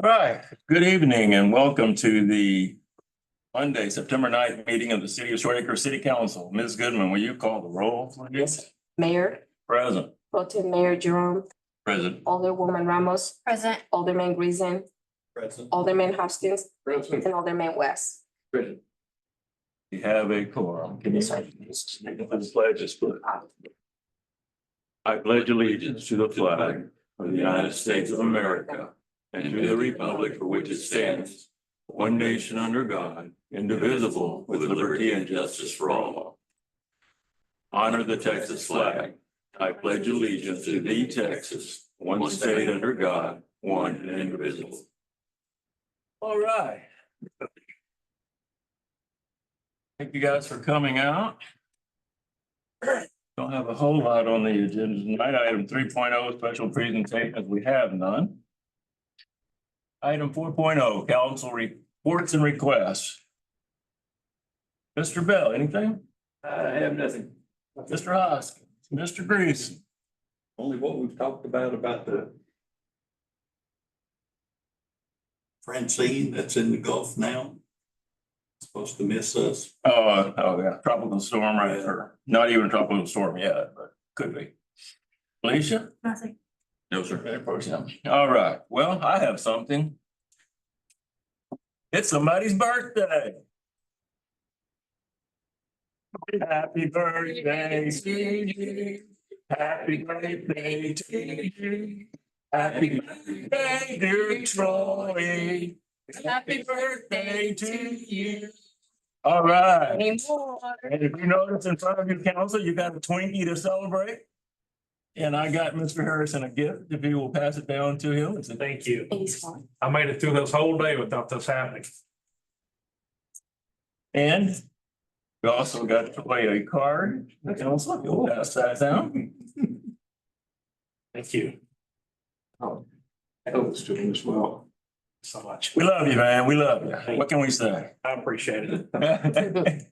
All right, good evening and welcome to the Monday, September 9th meeting of the City of Shoreacres City Council. Ms. Goodman, will you call the roll, please? Mayor, Present. Pro Tem Mayor Jerome, Present. Alderwoman Ramos, Present. Alderman Grayson, Present. Alderman Hopkins, Present. and Alderman West. Present. We have a quorum. Can you say this? The pledge is put. I pledge allegiance to the flag of the United States of America and to the republic for which it stands, one nation under God, indivisible, with liberty and justice for all. Honor the Texas flag. I pledge allegiance to thee, Texas, one state under God, one and indivisible. All right. Thank you guys for coming out. Don't have a whole lot on the agenda tonight. Item 3.0, special presentations, we have none. Item 4.0, council reports and requests. Mr. Bell, anything? I have nothing. Mr. Hoskins, Mr. Greason. Only what we've talked about the Francine that's in the Gulf now. Supposed to miss us. Oh yeah, tropical storm, right? Or not even a tropical storm yet, but could be. Alicia? Nothing. No, sir. Of course, yeah. All right, well, I have something. It's somebody's birthday. Happy birthday to you. Happy birthday to you. Happy birthday, dear Troy. Happy birthday to you. All right. And if you notice in front of your council, you got a Twinkie to celebrate. And I got Mr. Harrison a gift, if you will pass it down to him. It's a Thank you. He's fine. I made it through this whole day without this happening. And we also got to play a card. The council, you'll pass that down. Thank you Oh, I hope it's doing as well. so much. We love you, man. We love you. What can we say? I appreciate it.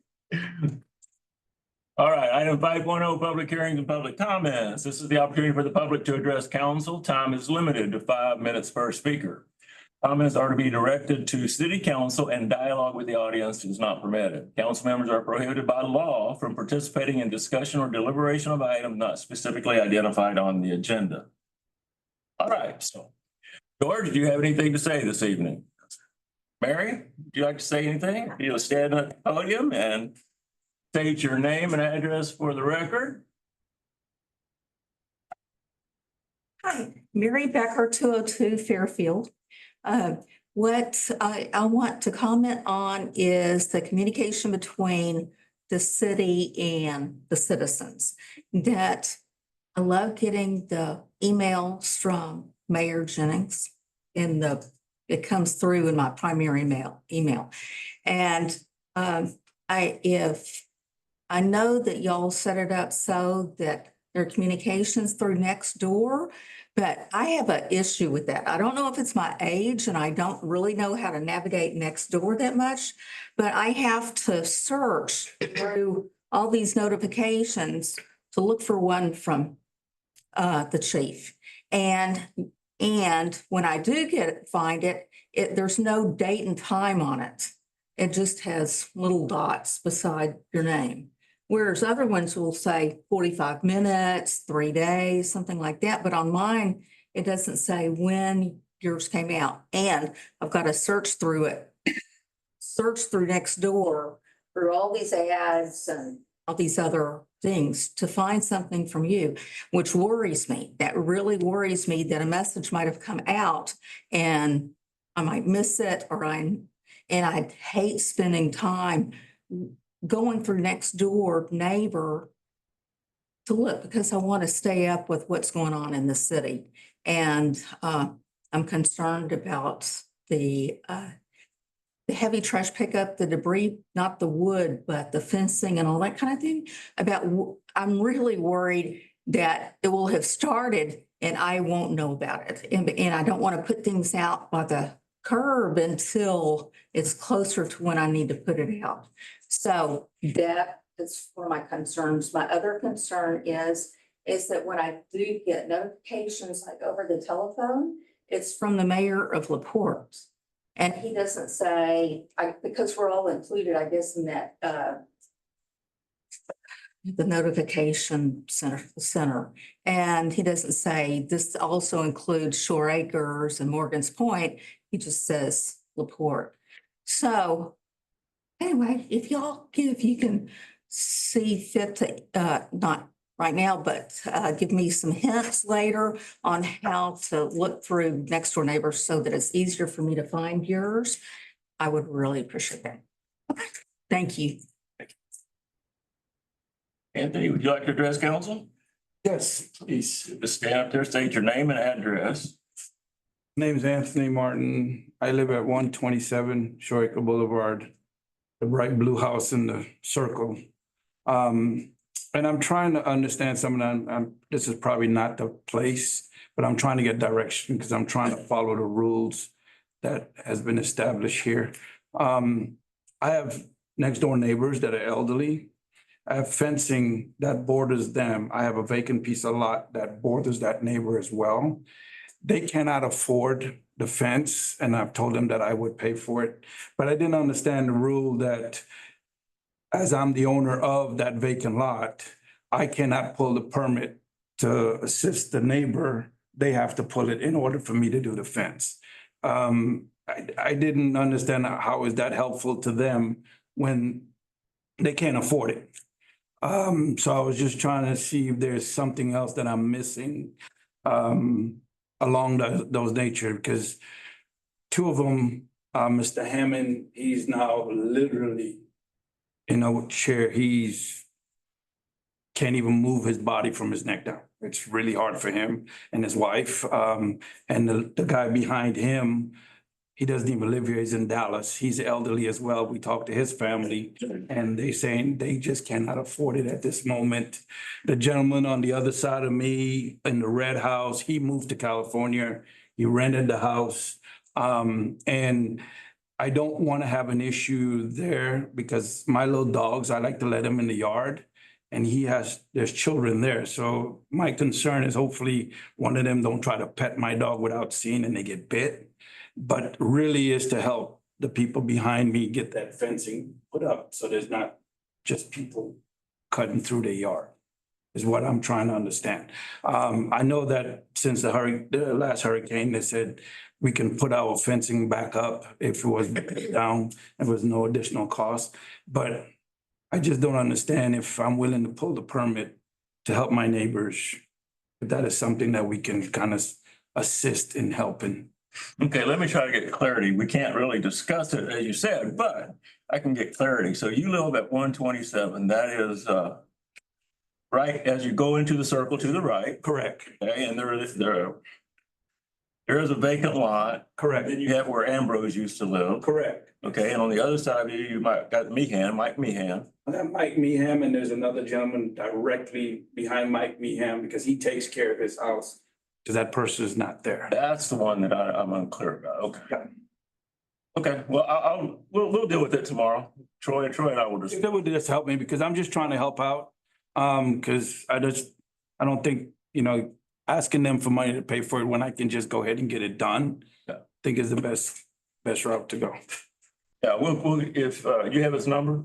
All right, item 5.0, public hearings and public comments. This is the opportunity for the public to address council. Time is limited to 5 minutes per speaker. Comments are to be directed to city council and dialogue with the audience is not permitted. Council members are prohibited by law from participating in discussion or deliberation of items not specifically identified on the agenda. All right, so George, do you have anything to say this evening? Mary, would you like to say anything? You'll stand at the podium and state your name and address for the record. Hi, Mary Becker, 202 Fairfield. What I want to comment on is the communication between the city and the citizens. That I love getting the emails from Mayor Jennings it comes through in my primary email. And if I know that y'all set it up so that there are communications through Nextdoor, but I have an issue with that. I don't know if it's my age and I don't really know how to navigate Nextdoor that much, but I have to search through all these notifications to look for one from the chief. And when I do find it, there's no date and time on it. It just has little dots beside your name. Whereas other ones will say 45 minutes, 3 days, something like that. But on mine, it doesn't say when yours came out. And I've got to search through it, search through Nextdoor, through all these ads and all these other things to find something from you, which worries me. That really worries me that a message might have come out and I might miss it and I'd hate spending time going through Nextdoor neighbor to look because I want to stay up with what's going on in the city. And I'm concerned about the heavy trash pickup, the debris, not the wood, but the fencing and all that kind of thing. I'm really worried that it will have started and I won't know about it. And I don't want to put things out by the curb until it's closer to when I need to put it out. So that is one of my concerns. My other concern is that when I do get notifications like over the telephone, It's from the mayor of LaPorte. And he doesn't say, because we're all included, I guess, in that, the notification center. And he doesn't say this also includes Shoreacres and Morgan's Point. He just says LaPorte. So anyway, if you can see fit to, not right now, but give me some hints later on how to look through next door neighbors so that it's easier for me to find yours, I would really appreciate that. Okay, thank you. Anthony, would you like to address council? Yes, please. Just stand up there, state your name and address. Name's Anthony Martin. I live at 127 Shoreacre Boulevard, the bright blue house in the circle. And I'm trying to understand some of that. This is probably not the place, but I'm trying to get direction because I'm trying to follow the rules that has been established here. I have next door neighbors that are elderly. I have fencing that borders them. I have a vacant piece of lot that borders that neighbor as well. They cannot afford the fence, and I've told them that I would pay for it. But I didn't understand the rule that as I'm the owner of that vacant lot, I cannot pull the permit to assist the neighbor. They have to pull it in order for me to do the fence. I didn't understand how is that helpful to them when they can't afford it. So I was just trying to see if there's something else that I'm missing along those nature, because two of them, Mr. Hammond, he's now literally in a chair. Can't even move his body from his neck down. It's really hard for him and his wife. And the guy behind him, he doesn't even live here. He's in Dallas. He's elderly as well. We talked to his family and they saying they just cannot afford it at this moment. The gentleman on the other side of me in the red house, he moved to California. He rented the house. And I don't want to have an issue there because my little dogs, I like to let them in the yard. And there's children there. So my concern is hopefully one of them don't try to pet my dog without seeing and they get bit. But really is to help the people behind me get that fencing put up so there's not just people cutting through their yard is what I'm trying to understand. I know that since the last hurricane, they said we can put our fencing back up if it was down, there was no additional cost. But I just don't understand if I'm willing to pull the permit to help my neighbors. If that is something that we can kind of assist in helping. Okay, let me try to get clarity. We can't really discuss it, as you said, but I can get clarity. So you live at 127. That is right as you go into the circle to the right. Correct. Okay, and there is a vacant lot. Correct. Then you have where Ambrose used to live. Correct. Okay, and on the other side of you, you might got Mike Meehan. I have Mike Meehan, and there's another gentleman directly behind Mike Meehan because he takes care of his house. Because that person is not there. That's the one that I'm unclear about. Okay. Okay, well, we'll deal with it tomorrow. Troy and I will If just. that would just help me, because I'm just trying to help out. Because I don't think, asking them for money to pay for it when I can just go ahead and get it done. Yeah. I think is the best route to go. Yeah, we'll, if you have his number,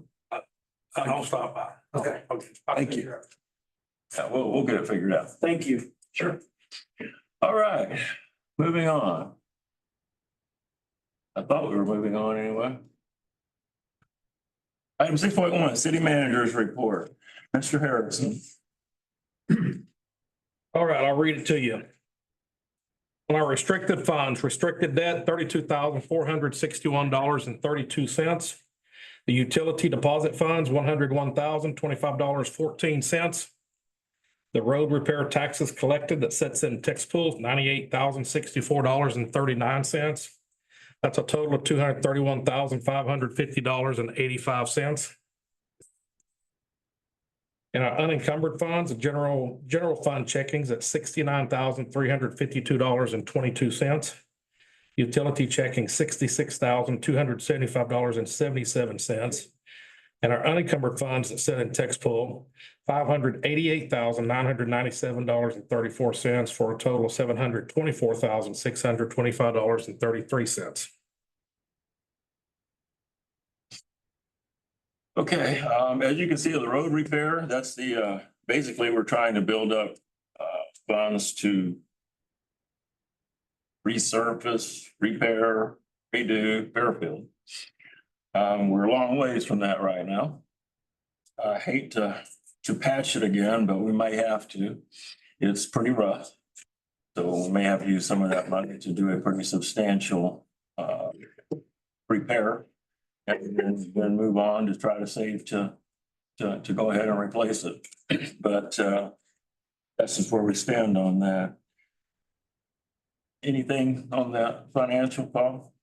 I'll stop by. Okay. Thank you. yeah, we'll get it figured out. Thank you. Sure. All right, moving on. I thought we were moving on anyway. Item 6.1, city manager's report. Mr. Harrison. All right, I'll read it to you. On our restricted funds, restricted debt, $32,461.32. The utility deposit funds, $101,025.14. The road repair taxes collected that sets in tax pools, $98,064.39. That's a total of $231,550.85. In our unencumbered funds, the general fund checkings at $69,352.22. Utility checking $66,275.77. And our unencumbered funds that sit in text pool, $588,997.34 for a total of $724,625.33. Okay, as you can see, the road repair, that's the, basically, we're trying to build up, funds to resurface, repair, redo Fairfield. We're a long ways from that right now. I hate to patch it again, but we may have to. It's pretty rough. So we may have to use some of that money to do a pretty substantial, repair. And then move on to try to save to go ahead and replace it. But, that's just where we stand on that. Anything on that financial, Paul?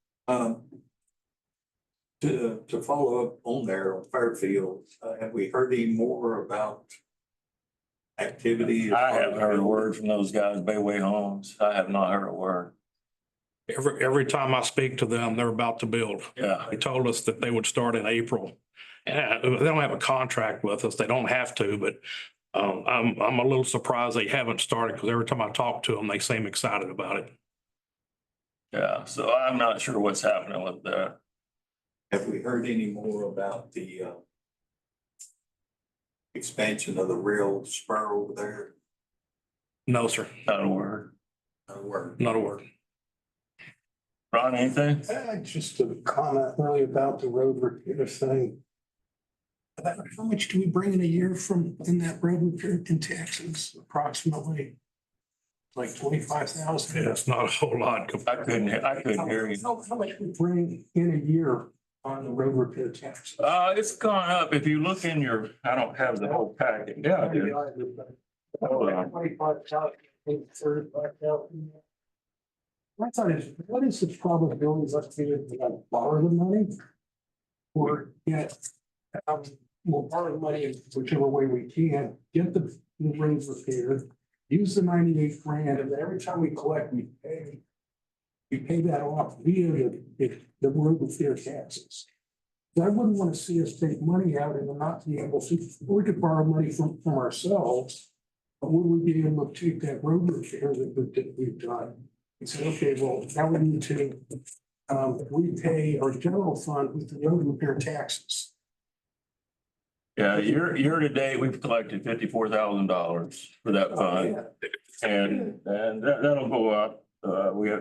To follow up on there on Fairfield, have we heard any more about activity? I haven't heard a word from those guys, Bayway Homes. I have not heard a word. Every time I speak to them, they're about to build. Yeah, They told us that they would start in April. And they don't have a contract with us. They don't have to, but I'm a little surprised they haven't started because every time I talk to them, they seem excited about it. yeah. So I'm not sure what's happening with that. Have we heard any more about the expansion of the rail spur over there? No, sir, Not a word. No word. not a word. Ron, anything? Just a comment really about the road repair thing. How much do we bring in a year from in that road repair in taxes? Approximately like 25,000. Yeah, it's not a whole lot. I couldn't hear you. How much we bring in a year on the road repair taxes? It's gone up. If you look in your, I don't have the whole packet. Yeah, I do. Hold on. 25,000, 35,000. My thought is, what is the probability of us being able to borrow the money? Or get, we'll borrow the money in whichever way we can, get the roads repaired, use the 98 grand, and then every time we collect, we pay that off via the road repair taxes. So I wouldn't want to see us take money out and not be able to, we could borrow money from ourselves, but would we be able to take that road repair that we've done? And say, okay, well, now we need to repay our general fund with the road repair taxes. Yeah, year to date, we've collected $54,000 for that fund. And that'll go up.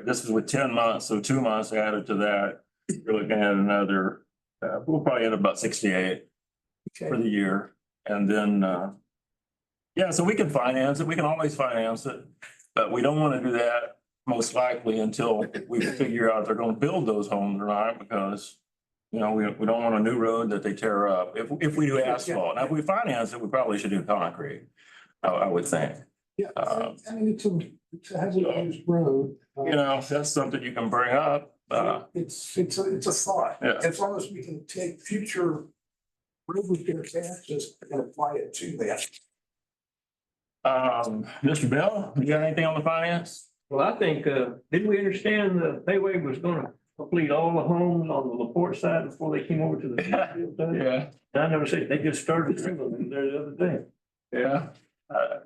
This is with 10 months, so 2 months added to that. You're looking at another, we'll probably end up about 68 for the year. And then, yeah, so we can finance it. We can always finance it, but we don't want to do that most likely until we figure out if they're going to build those homes or not, because, you know, we don't want a new road that they tear up. If we do asphalt, now if we finance it, we probably should do concrete, I would think. Yeah, I mean, it's a heavily used road. You know, that's something you can bring up. It's a thought. Yeah. As long as we can take future road repair taxes and apply it to that. Mr. Bell, you got anything on the finance? Well, I think, didn't we understand the Bayway was gonna complete all the homes on the LaPorte side before they came over to the? Yeah, I never said, they just started doing them there the other day. yeah,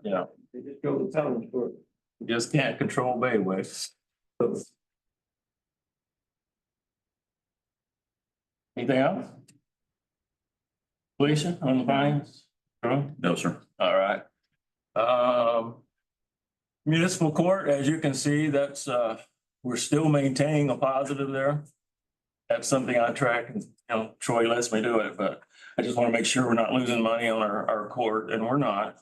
you know, They just go to town for it. you just can't control Bayway. Anything else? Felicia, on the finance? No, sir. All right. Municipal court, as you can see, that's, we're still maintaining a positive there. That's something I track and, you know, Troy lets me do it, but I just want to make sure we're not losing money on our court, and we're not.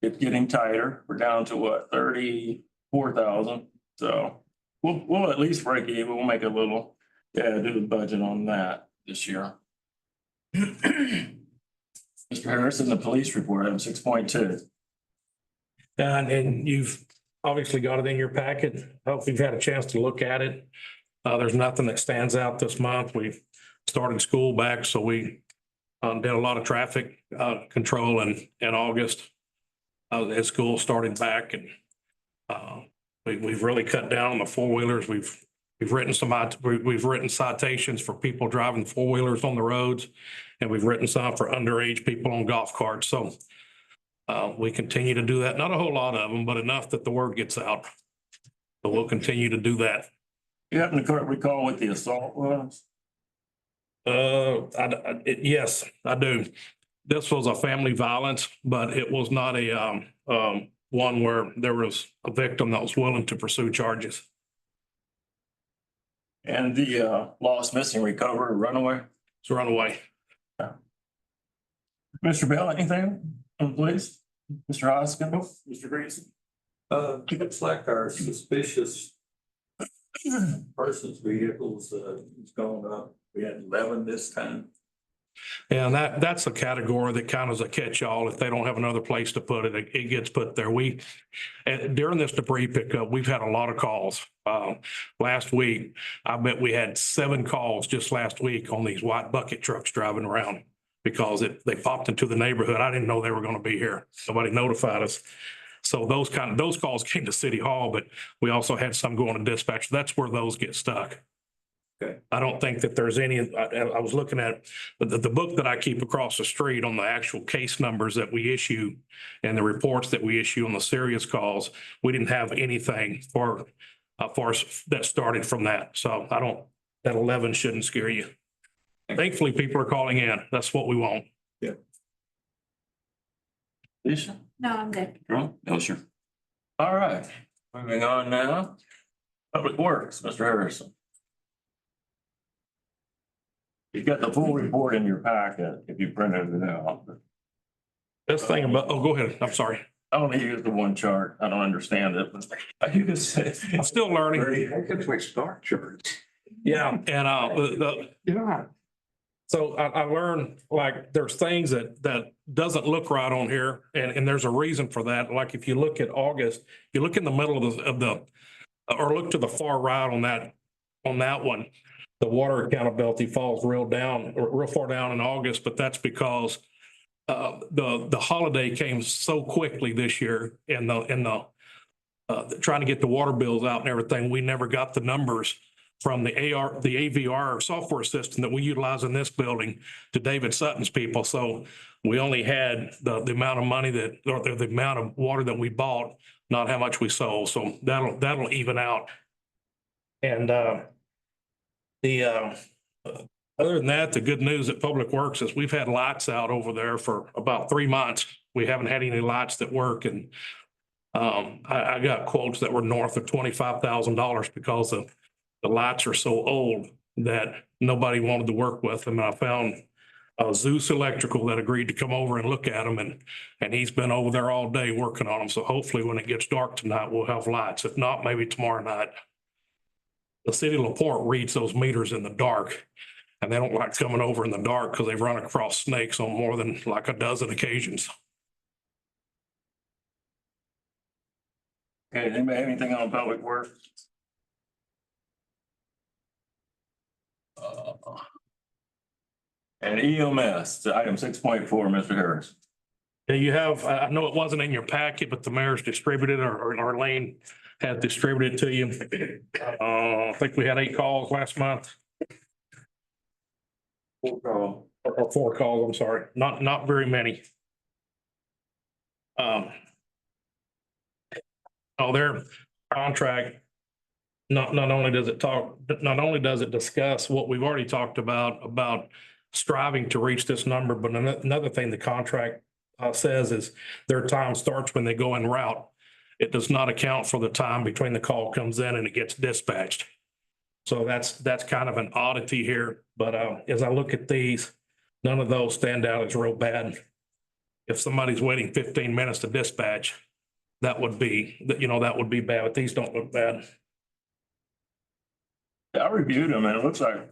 It's getting tighter. We're down to what, 34,000? So we'll at least break even. We'll make a little, do the budget on that this year. Mr. Harrison, the police report, item 6.2. And you've obviously got it in your packet. Hope you've had a chance to look at it. There's nothing that stands out this month. We've started school back, so we did a lot of traffic control in August as school started back, and we've really cut down on the four-wheelers. We've We've written citations for people driving four-wheelers on the roads, and we've written some for underage people on golf carts. So we continue to do that. Not a whole lot of them, but enough that the word gets out. So we'll continue to do that. You happen to recall what the assault was? Yes, I do. This was a family violence, but it was not a one where there was a victim that was willing to pursue charges. And the lost, missing, recovered, runaway? It's a runaway. Mr. Bell, anything, please? Mr. Hoskins? Mr. Greason? It looks like our suspicious persons vehicles, has gone up. We had 11 this time. And that's a category that kind of is a catch-all. If they don't have another place to put it, it gets put there. And during this debris pickup, we've had a lot of calls. Last week, I bet we had 7 calls just last week on these white bucket trucks driving around because they popped into the neighborhood. I didn't know they were going to be here. Nobody notified us. So those calls came to City Hall, but we also had some going to dispatch. That's where those get stuck. Okay. I don't think that there's any, I was looking at the book that I keep across the street on the actual case numbers that we issue and the reports that we issue on the serious calls. We didn't have anything for us that started from that. So that 11 shouldn't scare you. Thankfully, people are calling in. That's what we want. Lisa? No, I'm good. No, sure. All right, moving on now. Public Works, Mr. Harrison. You've got the full report in your packet if you printed it out. Best thing about, oh, go ahead. I'm sorry. I only use the one chart. I don't understand it, but you can say. I'm still learning. That's my star chart. Yeah, and Yeah. so I learned like there's things that doesn't look right on here, and there's a reason for that. Like if you look at August, you look in the middle of the or look to the far right on that one, the water accountability falls real far down in August, but that's because the holiday came so quickly this year and the trying to get the water bills out and everything. We never got the numbers from the AVR software system that we utilize in this building to David Sutton's people. So we only had the amount of money or the amount of water that we bought, not how much we sold. So that'll even out. And other than that, the good news at Public Works is we've had lights out over there for about 3 months. We haven't had any lights that work. And I got quotes that were north of $25,000 because the lights are so old that nobody wanted to work with them. And I found Zeus Electrical that agreed to come over and look at them. And he's been over there all day working on them. So hopefully when it gets dark tonight, we'll have lights. If not, maybe tomorrow night. The city of LaPorte reads those meters in the dark, and they don't like coming over in the dark because they've run across snakes on more than like a dozen occasions. Okay, anybody have anything on Public Works? And EMS, item 6.4, Mr. Harris. Yeah, you have, I know it wasn't in your packet, but the mayor's distributed or Arlene had distributed to you. I think we had 8 calls last month. 4 calls. Or 4 calls, I'm sorry, not very many. Their contract, not only does it discuss what we've already talked about striving to reach this number, but another thing the contract says is their time starts when they go en route. It does not account for the time between the call comes in and it gets dispatched. So that's kind of an oddity here. But as I look at these, none of those stand out as real bad. If somebody's waiting 15 minutes to dispatch, that would be bad, but these don't look bad. I reviewed them and it looks like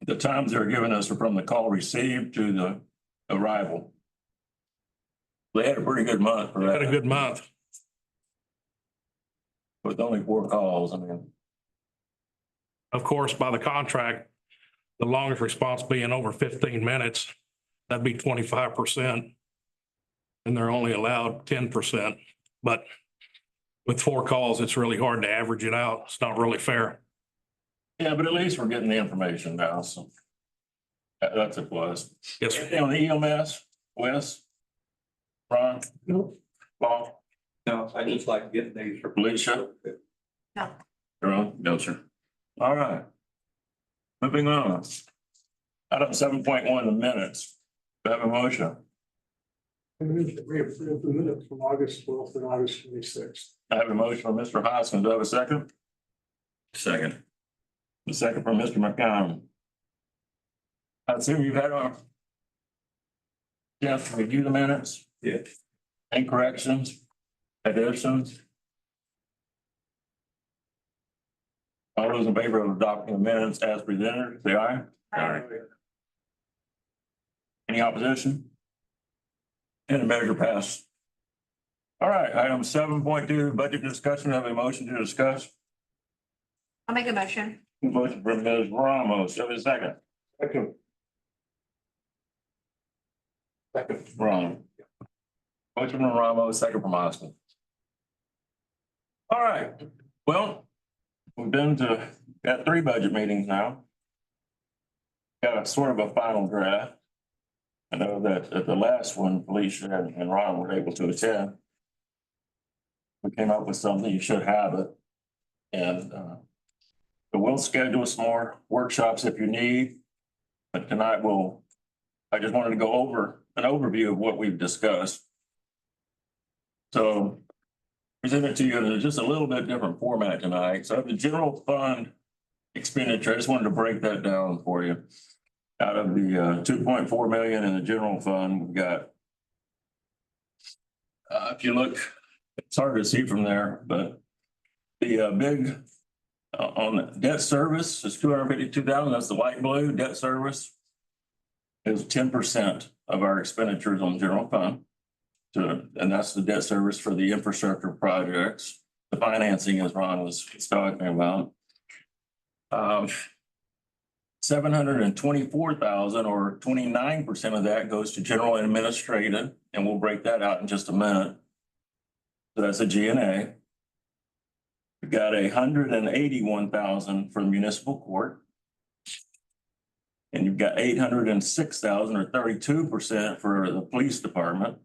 the times they're giving us are from the call received to the arrival. They had a pretty good month for that. Had a good month. With only 4 calls, I mean. Of course, by the contract, the longest response being over 15 minutes, that'd be 25%. And they're only allowed 10%. But with 4 calls, it's really hard to average it out. It's not really fair. Yeah, but at least we're getting the information now, so. That's a plus. Yes, sir. Anything on the EMS, Wes? Ron? Nope. Paul? No, I just like getting these. Alicia? No. Ron? No, sir. All right. Moving on. Item 7.1, the minutes. Do I have a motion? We approved the minutes from August 12th and August 26th. I have a motion from Mr. Hoskins. Do I have a second? Second. The second from Mr. McCown. I assume you've had a chance to review the minutes? Yeah. Any corrections, additions? All those in favor of adopting the minutes as presented, say aye. Aye. Any opposition? And the measure passed. All right, item 7.2, budget discussion. Have a motion to discuss. I'll make a motion. Motion from Ms. Ramos. Have a second. Second. Second. Wrong. Motion from Ramos, second from Austin. All right, well, we've got 3 budget meetings now. Got a sort of a final draft. I know that at the last one, Felicia and Ron were able to attend. We came up with something, you should have it. And but we'll schedule some more workshops if you need. But tonight I just wanted to go over an overview of what we've discussed. So present it to you in just a little bit different format tonight. So the general fund expenditure, I just wanted to break that down for you. Out of the 2.4 million in the general fund, we've got, if you look, it's hard to see from there, but the big on the debt service is 252,000. That's the light blue. Debt service is 10% of our expenditures on general fund. And that's the debt service for the infrastructure projects. The financing, as Ron was talking about. 724,000 or 29% of that goes to general and administrative, and we'll break that out in just a minute. So that's a G&A. We've got 181,000 for the municipal court. And you've got 806,000 or 32% for the police department.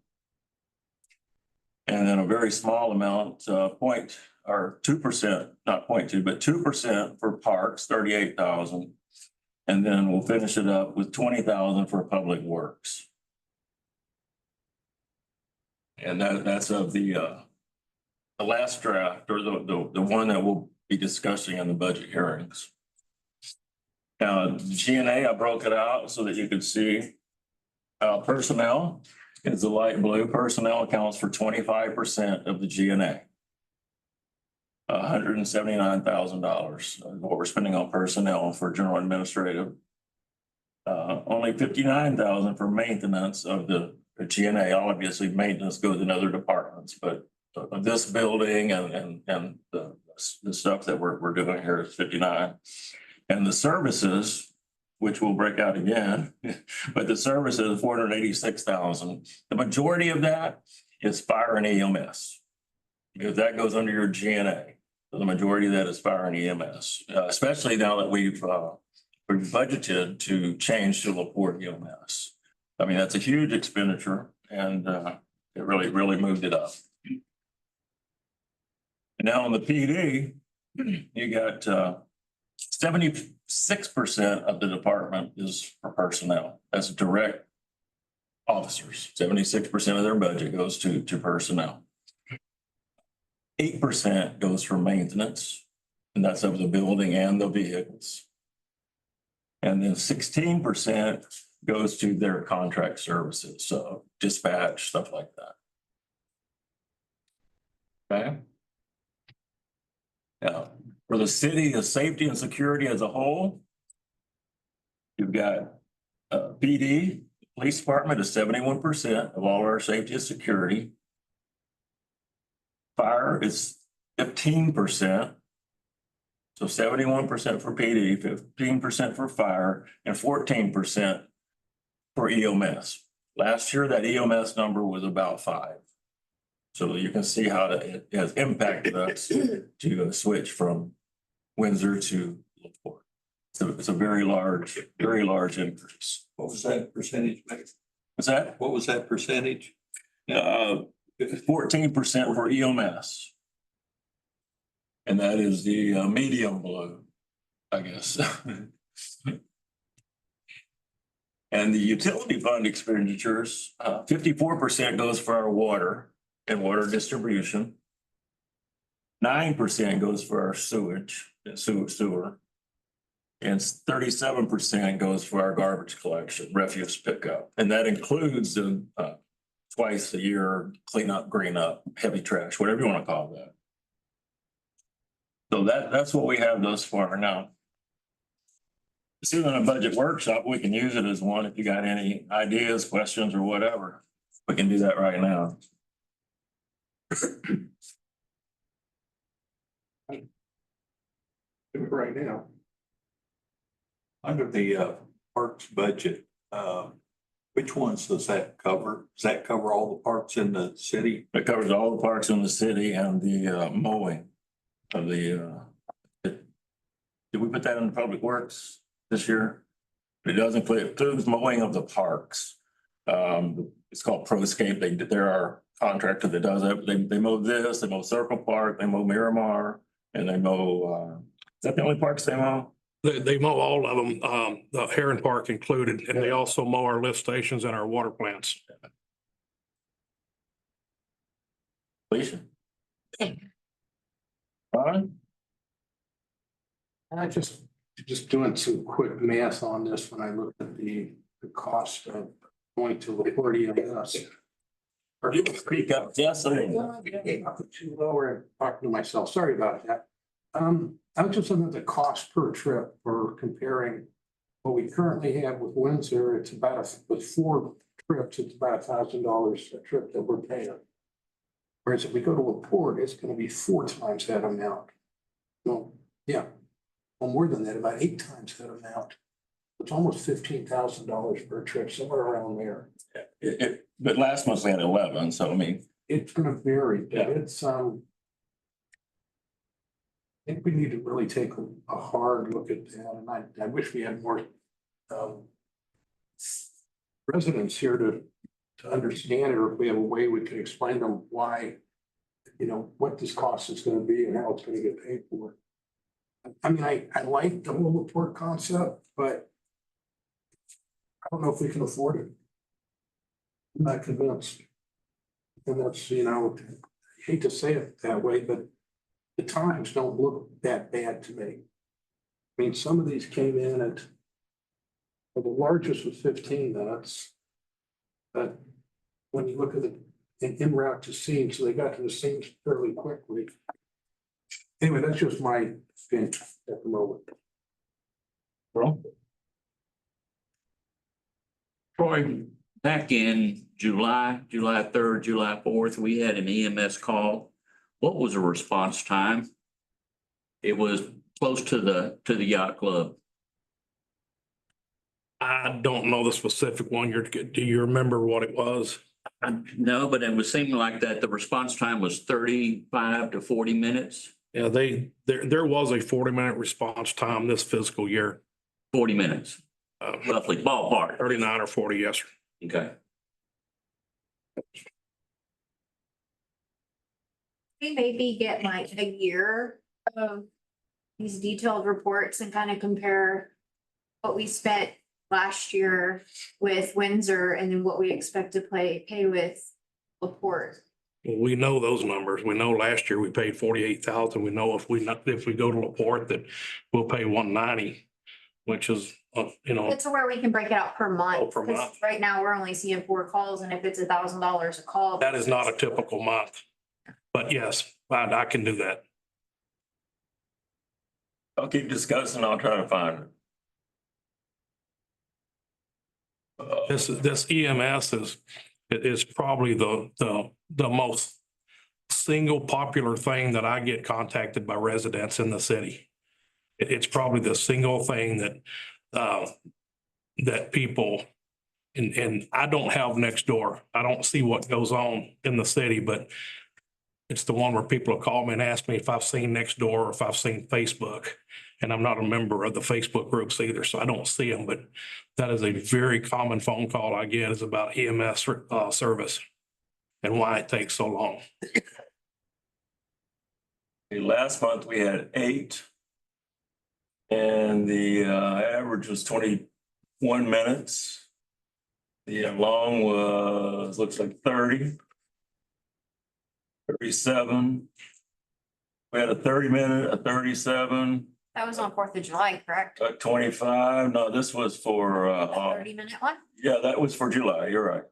And then a very small amount, 2%, not 0.2, but 2% for parks, 38,000. And then we'll finish it up with 20,000 for public works. And that's of the last draft, or the one that we'll be discussing in the budget hearings. Now, G&A, I broke it out so that you could see personnel is the light blue. Personnel accounts for 25% of the G&A. $179,000 is what we're spending on personnel for general administrative. Only 59,000 for maintenance of the G&A. Obviously, maintenance goes in other departments, but this building and the stuff that we're doing here is 59. And the services, which we'll break out again, but the services 486,000. The majority of that is fire and EMS, because that goes under your G&A. So the majority of that is fire and EMS, especially now that we've budgeted to change to LaPorte EMS. I mean, that's a huge expenditure, and it really moved it up. And now on the PD, you got 76% of the department is for personnel. That's direct officers. 76% of their budget goes to personnel. 8% goes for maintenance, and that's of the building and the vehicles. And then 16% goes to their contract services, so dispatch, stuff like that. Okay. Now, for the city, the safety and security as a whole, you've got PD, police department is 71% of all our safety and security. Fire is 15%. So 71% for PD, 15% for fire, and 14% for EMS. Last year, that EMS number was about 5. So you can see how it has impacted us to switch from Windsor to LaPorte. It's a very large increase. What was that percentage? Mike? What's that? What was that percentage? 14% for EMS. And that is the medium blue, I guess. And the utility fund expenditures, 54% goes for our water and water distribution. 9% goes for our sewage, sewer. And 37% goes for our garbage collection, refuse pickup. And that includes the twice a year cleanup, green up, heavy trash, whatever you want to call that. So that's what we have thus far now. See, in a budget workshop, we can use it as one. If you got any ideas, questions, or whatever, we can do that right now. Right now. Under the parks budget, which ones does that cover? Does that cover all the parks in the city? It covers all the parks in the city and the mowing of the. Did we put that in the public works this year? It doesn't include mowing of the parks. It's called ProScape. They're our contractor that does it. They mow this, they mow Circle Park, they mow Miramar, and they mow, is that the only parks they mow? They mow all of them, the Heron Park included, and they also mow our lift stations and our water plants. Alicia? Ron? I just doing some quick math on this when I looked at the cost of going to LaPorte EMS. You can speak up, yes, sir. Too lower and talking to myself. Sorry about that. I was just looking at the cost per trip for comparing what we currently have with Windsor. It's about with 4 trips, it's about $1,000 a trip that we're paying. Whereas if we go to LaPorte, it's going to be 4 times that amount. No, yeah, well, more than that, about 8 times that amount. It's almost $15,000 per trip, somewhere around there. But last month we had 11, so I mean. It's going to vary, but Yeah. it's I think we need to really take a hard look at that, and I wish we had more residents here to understand it, or if we have a way we can explain them why, you know, what this cost is going to be and how it's going to get paid for. I mean, I like the whole report concept, but I don't know if we can afford it. I'm not convinced. And that's, you know, I hate to say it that way, but the times don't look that bad to me. I mean, some of these came in at, well, the largest was 15 minutes. But when you look at the en route to scene, so they got to the scenes fairly quickly. Anyway, that's just my opinion at the moment. Well, Troy, back in July 3rd, July 4th, we had an EMS call. What was the response time? It was close to the yacht club. I don't know the specific one. Do you remember what it was? No, but it was seeming like that the response time was 35 to 40 minutes. Yeah, there was a 40-minute response time this fiscal year. 40 minutes, roughly ballpark. 39 or 40, yes, sir. Okay. We maybe get like a year of these detailed reports and kind of compare what we spent last year with Windsor and then what we expect to pay with LaPorte. We know those numbers. We know last year we paid 48,000. We know if we go to LaPorte that we'll pay 190, which is, you know. It's where we can break it out per month. Oh, per 'cause month. Right now, we're only seeing 4 calls, and if it's $1,000 a call. That is not a typical month. But yes, I can do that. I'll keep discussing, I'll try to find it. This EMS is probably the most single popular thing that I get contacted by residents in the city. It's probably the single thing that people, and I don't have next door. I don't see what goes on in the city, but it's the one where people will call me and ask me if I've seen next door or if I've seen Facebook. And I'm not a member of the Facebook groups either, so I don't see them, but that is a very common phone call I get is about EMS service and why it takes so long. Last month we had 8. And the average was 21 minutes. The long was, looks like 30. 37. We had a 30-minute, a 37, That was on 4th of July, correct? a 25. No, this was for, The 30-minute one? yeah, that was for July. You're right.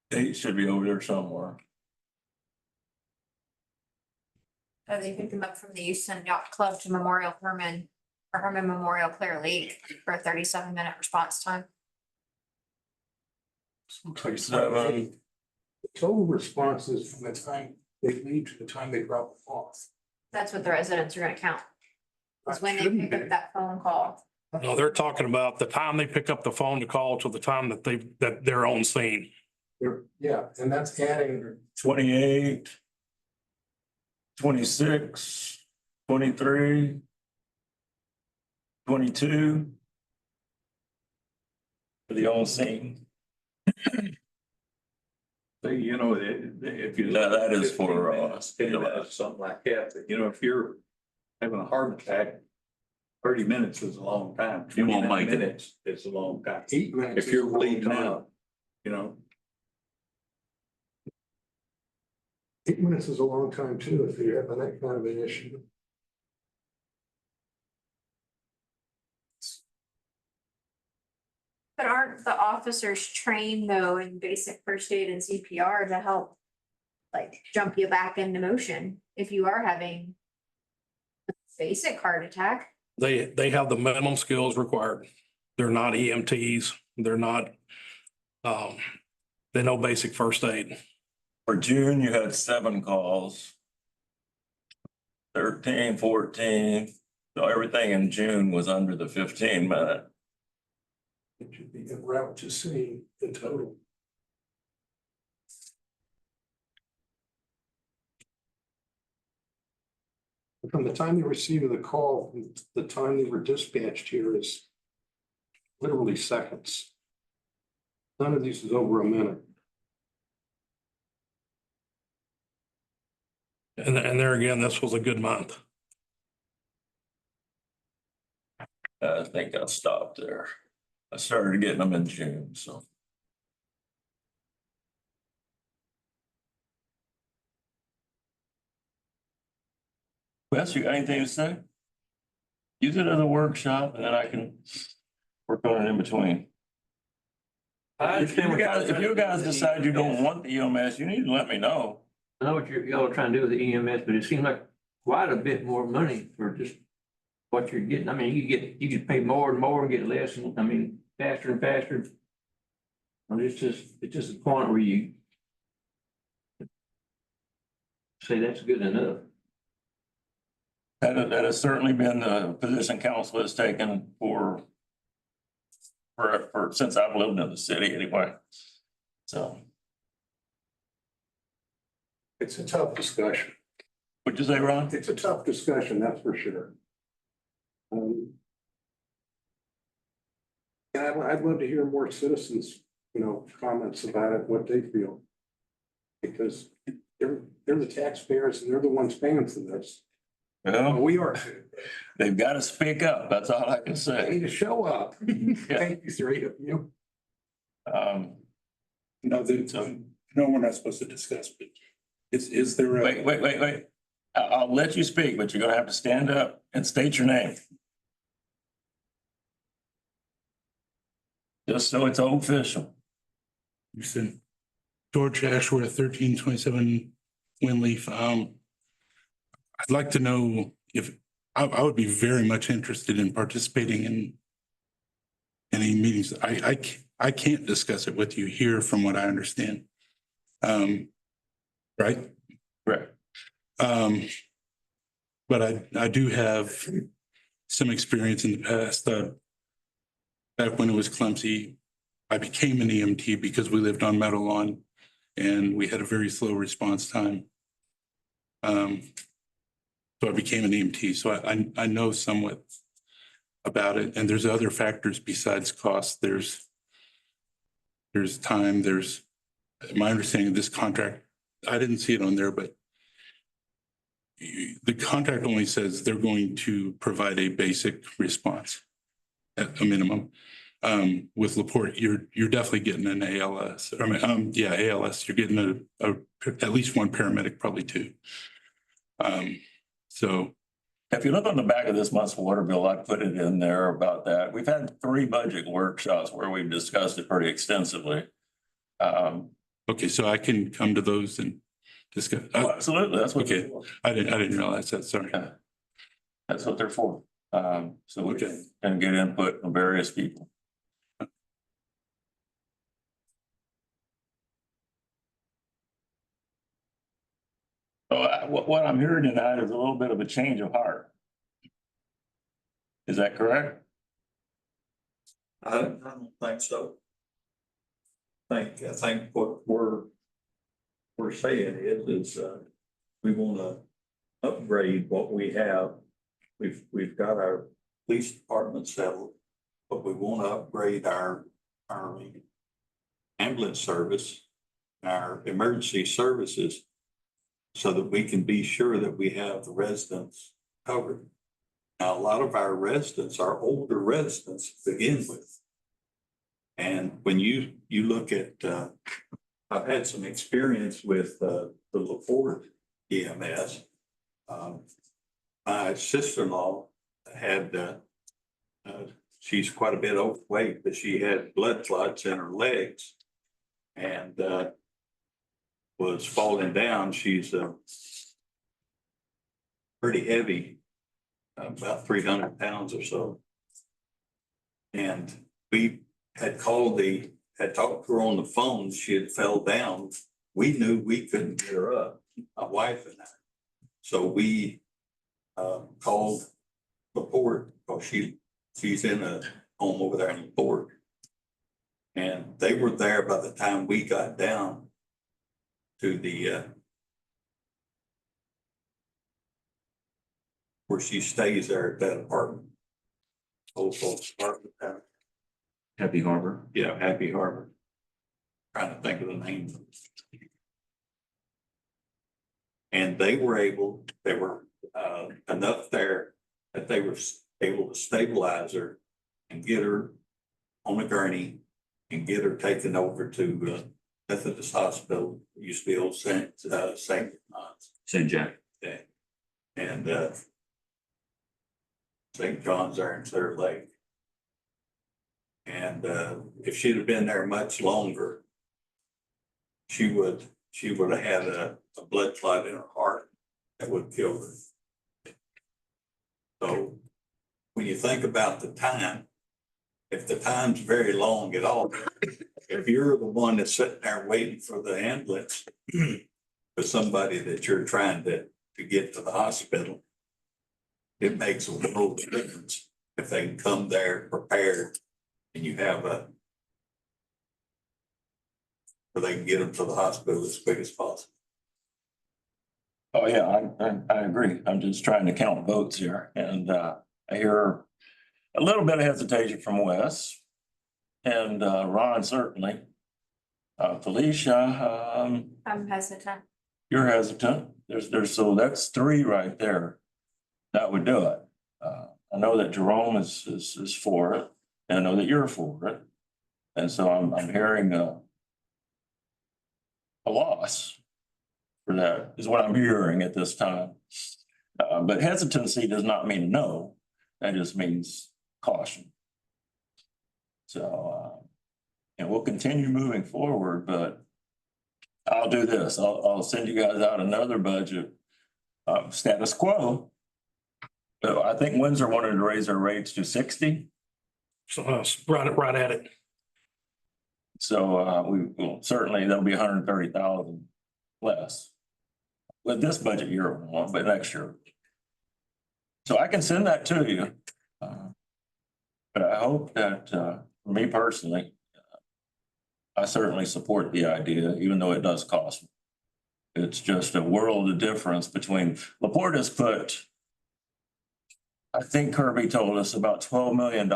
Date should be over there somewhere. Oh, they picked them up from the Houston Yacht Club to Memorial Herman or Herman Memorial Clear Lake for a 37-minute response time. 37. Total responses from the time they leave to the time they drop it off. That's what the residents are gonna count. Is when they Shouldn't pick up be. that phone call. No, they're talking about the time they pick up the phone to call to the time that they're on scene. Yeah, and that's adding 28. 26. 23. 22. For the on scene. You know, if you. Yeah, that is for, 15 minutes, 10 minutes, something like that, but you know, if you're having a heart attack, 30 minutes is a long time. You won't 29 make it. minutes is a long time. 8 minutes. If you're is a long bleeding time. out, you know. 8 minutes is a long time too, if you're having that kind of an issue. But aren't the officers trained though in basic first aid and CPR to help like jump you back into motion if you are having a basic heart attack? They have the minimum skills required. They're not EMTs. They're not, they know basic first aid. For June, you had 7 calls. 13, 14. So everything in June was under the 15-minute. It should be en route to see the total. From the time they received the call, the time they were dispatched here is literally seconds. None of these is over a minute. And there again, this was a good month. I think I stopped there. I started getting them in June, so. Wes, you got anything to say? Use it as a workshop and then I can work on it in between. I If understand what you're if you guys decide you don't want the EMS, you need to let me know. I know what y'all are trying to do with the EMS, but it seems like quite a bit more money for just what you're getting. I mean, you could pay more and more and get less, and I mean, faster and faster. And it's just a point where you say that's good enough. That has certainly been the position council has taken for since I've lived in the city anyway. So, It's a tough discussion. what'd you say, Ron? It's a tough discussion, that's for sure. And I'd love to hear more citizens, comments about it, what they feel. Because they're the taxpayers and they're the ones paying for this. Well, We are, they've got to speak up. That's all I can they say. need to show up. Thank you, three of you. No, we're not supposed to discuss, but is there a? Wait. I'll let you speak, but you're gonna have to stand up and state your name. Just so it's official. You said George Ashworth, 1327 Winleaf. I'd like to know if, I would be very much interested in participating in any meetings. I can't discuss it with you here from what I understand. Right? Right. But I do have some experience in the past. Back when it was clumsy, I became an EMT because we lived on Meadow Lawn and we had a very slow response time. So I became an EMT, so I know somewhat about it, and there's other factors besides cost. There's time, there's, my understanding of this contract, I didn't see it on there, but the contract only says they're going to provide a basic response at a minimum. With Laporte, you're definitely getting an ALS. I mean, yeah, ALS, you're getting at least one paramedic, probably two. So If you look on the back of this month's water bill, I put it in there about that. We've had 3 budget workshops where we've discussed it pretty extensively. okay, so I can come to those and discuss. Absolutely, that's what. Okay, I didn't realize that, sorry. Yeah. That's what they're for. So we Okay. can get input from various people. So what I'm hearing tonight is a little bit of a change of heart. Is that correct? I don't think so. I think what we're saying is, we wanna upgrade what we have. We've got our police department settled, but we wanna upgrade our ambulance service, our emergency services, so that we can be sure that we have the residents covered. Now, a lot of our residents are older residents to begin with. And when you look at, I've had some experience with the LaPorte EMS. My sister-in-law had, she's quite a bit overweight, but she had blood clots in her legs and was falling down. She's pretty heavy, about 300 pounds or so. And we had talked to her on the phone. She had fell down. We knew we couldn't get her up, my wife and I. So we called LaPorte, because she's in a home over there in LaPorte. And they were there by the time we got down to the where she stays there at that apartment. Old folks apartment there. Happy Harbor. Yeah, Happy Harbor. Trying to think of the name. And they were enough there that they were able to stabilize her and get her on a gurney and get her taken over to Methodist Hospital. It used to be old St. St. Jack. Yeah. And St. John's there in Clear Lake. And if she'd have been there much longer, she would have had a blood clot in her heart that would kill her. So when you think about the time, if the time's very long at all, if you're the one that's sitting there waiting for the ambulance for somebody that you're trying to get to the hospital, it makes a world of difference if they can come there prepared and you have where they can get them to the hospital as quick as possible. Oh, yeah, I agree. I'm just trying to count votes here, and I hear a little bit of hesitation from Wes and Ron, certainly. Felicia, I'm hesitant. you're hesitant. So that's 3 right there. That would do it. I know that Jerome is for it, and I know that you're for it. And so I'm hearing a loss for that is what I'm hearing at this time. But hesitancy does not mean no. That just means caution. So, and we'll continue moving forward, but I'll do this. I'll send you guys out another budget, status quo. So I think Windsor wanted to raise their rates to 60. So, right at it. So, we will certainly, there'll be 130,000 less with this budget year, but next year. So I can send that to you. But I hope that, for me personally, I certainly support the idea, even though it does cost me. It's just a world of difference between, LaPorte has put, I think Kirby told us about $12 million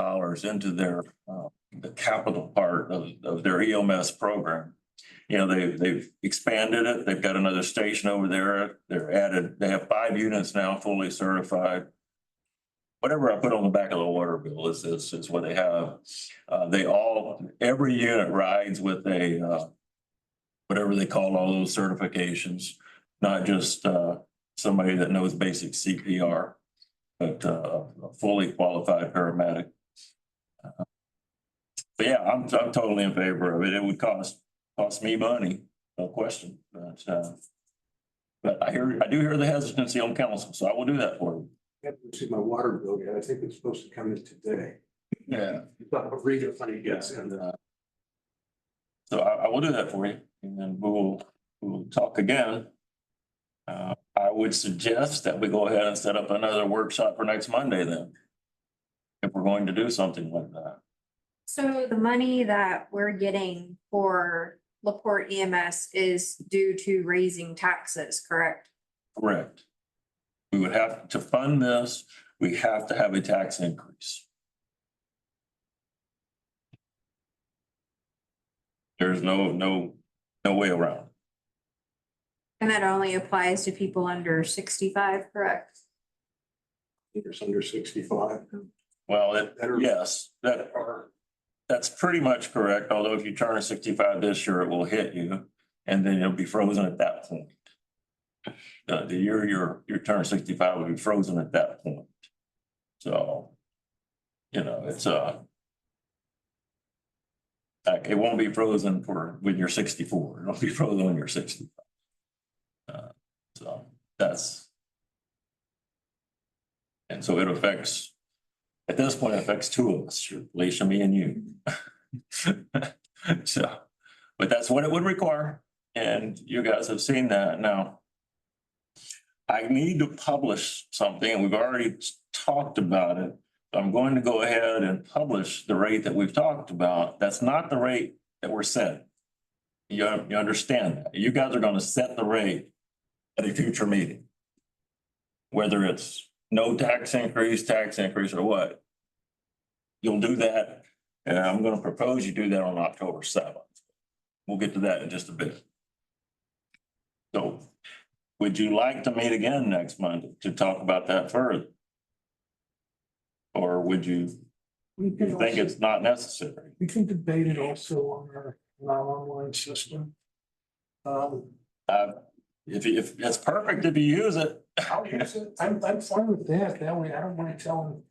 into their, the capital part of their EMS program. You know, they've expanded it. They've got another station over there. They have 5 units now fully certified. Whatever I put on the back of the water bill is what they have. Every unit rides with a, whatever they call all those certifications, not just, somebody that knows basic CPR, but, a fully qualified paramedic. But yeah, I'm totally in favor of it. It would cost me money, no question, but I do hear the hesitancy on council, so I will do that for you. I haven't received my water bill yet. I think it's supposed to come in today. Yeah. But read it when it gets in. So I will do that for you, and then we'll talk again. I would suggest that we go ahead and set up another workshop for next Monday then, if we're going to do something like that. So the money that we're getting for LaPorte EMS is due to raising taxes, correct? Correct. We would have to fund this, we have to have a tax increase. There's no way around. And that only applies to people under 65, correct? It's under 65. Well, yes, that's pretty much correct, although if you turn 65 this year, it will hit you, and then it'll be frozen at that point. The year you turn 65 will be frozen at that point. So, you know, it's like it won't be frozen when you're 64. It'll be frozen when you're 65. So and so it affects, at this point, it affects 2 of us, Alicia, me and you. So, but that's what it would require. And you guys have seen that. Now, I need to publish something, and we've already talked about it. I'm going to go ahead and publish the rate that we've talked about. That's not the rate that we're setting. You understand that. You guys are going to set the rate at a future meeting. Whether it's no tax increase, or what. You'll do that. And I'm going to propose you do that on October 7th. We'll get to that in just a bit. So would you like to meet again next Monday to talk about that further? Or would you think it's not necessary? We can debate it also on our online system. If it's perfect if you use it. I'll use it. I'm fine with that. That way I don't mind telling,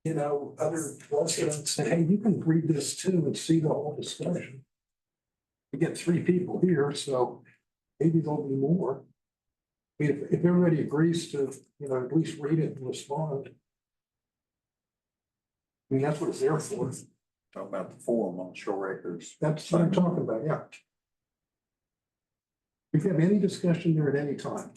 other residents, say, hey, you can read this too and see the whole discussion. We get 3 people here, so maybe there'll be more. If everybody agrees to, at least read it and respond. I mean, that's what it's there for. Talk about the forum on Shoreacres. That's what I'm talking about, yeah. We can have any discussion there at any time.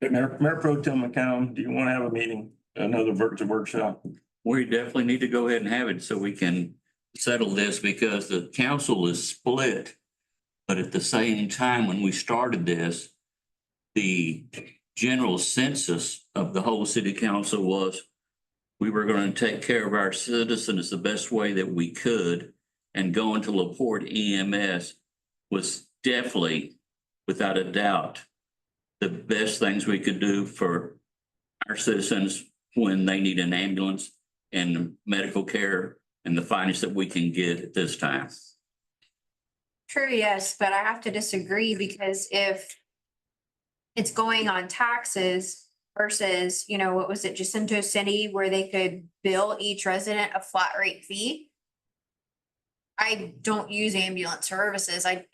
Mayor Pro Tem McCown, do you want to have a meeting, another virtual workshop? We definitely need to go ahead and have it so we can settle this because the council is split. But at the same time, when we started this, the general census of the whole city council was we were going to take care of our citizens the best way that we could. And going to LaPorte EMS was definitely, without a doubt, the best things we could do for our citizens when they need an ambulance and medical care and the finest that we can get at this time. True, yes, but I have to disagree because if it's going on taxes versus, what was it, Jacinto City, where they could bill each resident a flat rate fee. I don't use ambulance services. I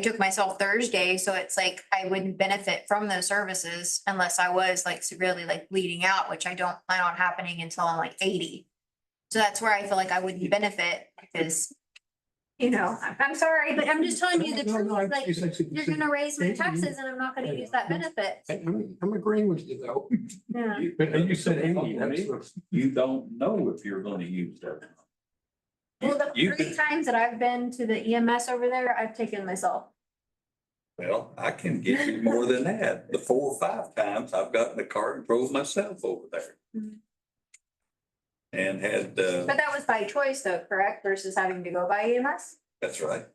took myself Thursday, so it's like I wouldn't benefit from those services unless I was like severely like bleeding out, which I don't plan on happening until I'm like 80. So that's where I feel like I wouldn't benefit because, I'm sorry, but I'm just telling you the truth. Like you're gonna raise my taxes and I'm not gonna use that benefit. I'm agreeing with you though. Yeah. But you said 80. You don't know if you're going to use that. Well, the You 3 times that I've been to the EMS over there, I've taken myself. Well, I can give you more than that. The 4 or 5 times I've got in the car and drove myself over there. Mhm. And had, But that was by choice though, correct? Versus having to go by EMS? that's right.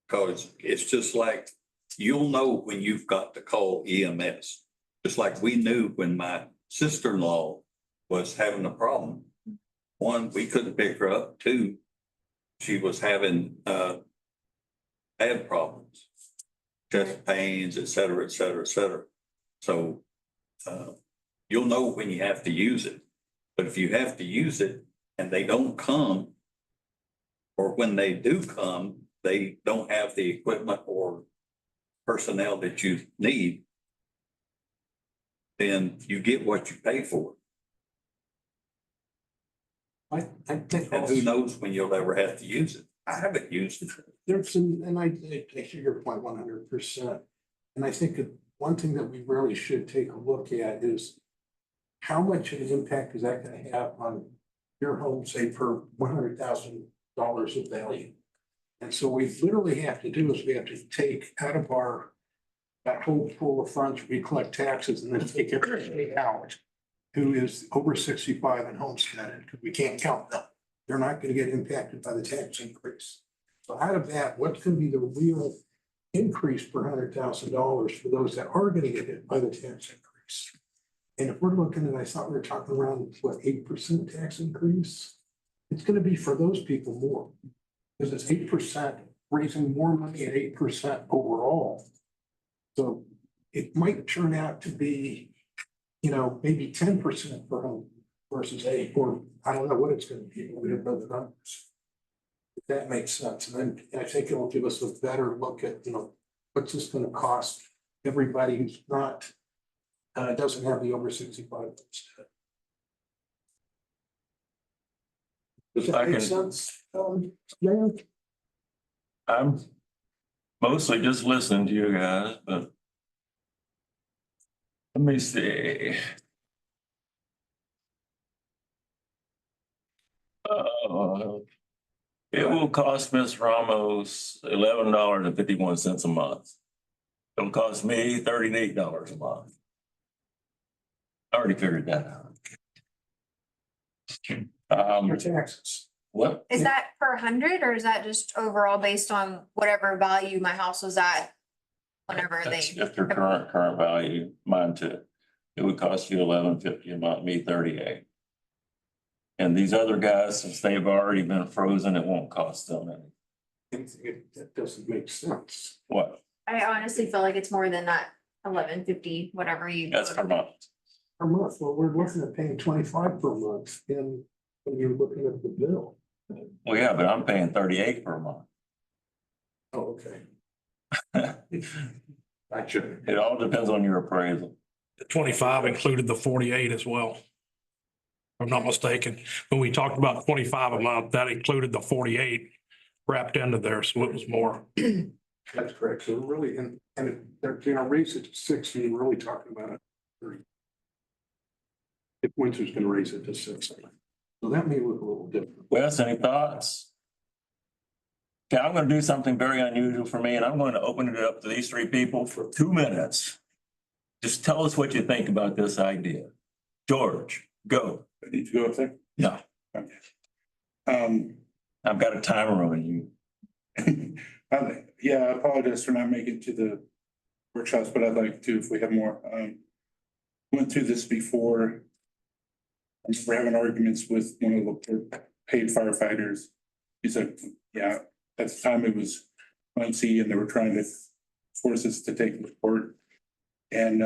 Cause it's just like, you'll know when you've got to call EMS. Just like we knew when my sister-in-law was having a problem. 1, we couldn't pick her up. 2, she was having, bad problems. Chest pains, et cetera, et cetera, et cetera. So, you'll know when you have to use it. But if you have to use it and they don't come, or when they do come, they don't have the equipment or personnel that you need, then you get what you pay for. I think And who also, knows when you'll ever have to use it. I haven't used it. there's some, and I hear your point 100%. And I think that one thing that we really should take a look at is how much of an impact is that going to have on your home, say, per $100,000 of value? And so we literally have to do is we have to take out of that whole pool of funds, we collect taxes and then take everybody out who is over 65 and homesteaded, because we can't count them. They're not going to get impacted by the tax increase. So out of that, what's going to be the real increase per $100,000 for those that are going to get hit by the tax increase? And if we're looking at, I thought we were talking around, what, 8% tax increase? It's going to be for those people more. Because it's 8%, raising more money at 8% overall. So it might turn out to be, maybe 10% per home versus 8, or I don't know what it's going to be. We don't know the numbers. If that makes sense. And I think it will give us a better look at, what's this going to cost everybody who's not, doesn't have the over 65. Does that make sense? Yeah. I'm mostly just listening to you guys, but let me see. It will cost Ms. Ramos $11.51 a month. It'll cost me $38 a month. I already figured that out. Your taxes. What? Is that per 100 or is that just overall based on whatever value my house was at? Whenever That's they, if your current value, mine too. It would cost you $11.50 a month, me $38. And these other guys, since they've already been frozen, it won't cost them any. That doesn't make sense. What? I honestly feel like it's more than that 1150, whatever you. That's per month. Per month, well, we're looking at paying 25 per month, and when you're looking at the bill. Well, yeah, but I'm paying 38 per month. Oh, okay. Gotcha. It all depends on your appraisal. The 25 included the 48 as well. If I'm not mistaken. When we talked about 25 a month, that included the 48 wrapped into there, so it was more. That's correct. So really, and they're gonna raise it to 60, we're really talking about it. 30. If Windsor's gonna raise it to 60. So that may look a little different. Wes, any thoughts? Okay, I'm going to do something very unusual for me, and I'm going to open it up to these 3 people for 2 minutes. Just tell us what you think about this idea. George, go. I need to go up there? Yeah, Okay. I've got a timer on you. Yeah, I apologize for not making it to the workshops, but I'd like to if we have more. Went through this before. I remember having arguments with one of the paid firefighters. He said, yeah, at the time it was Muncie and they were trying to force us to take the court. And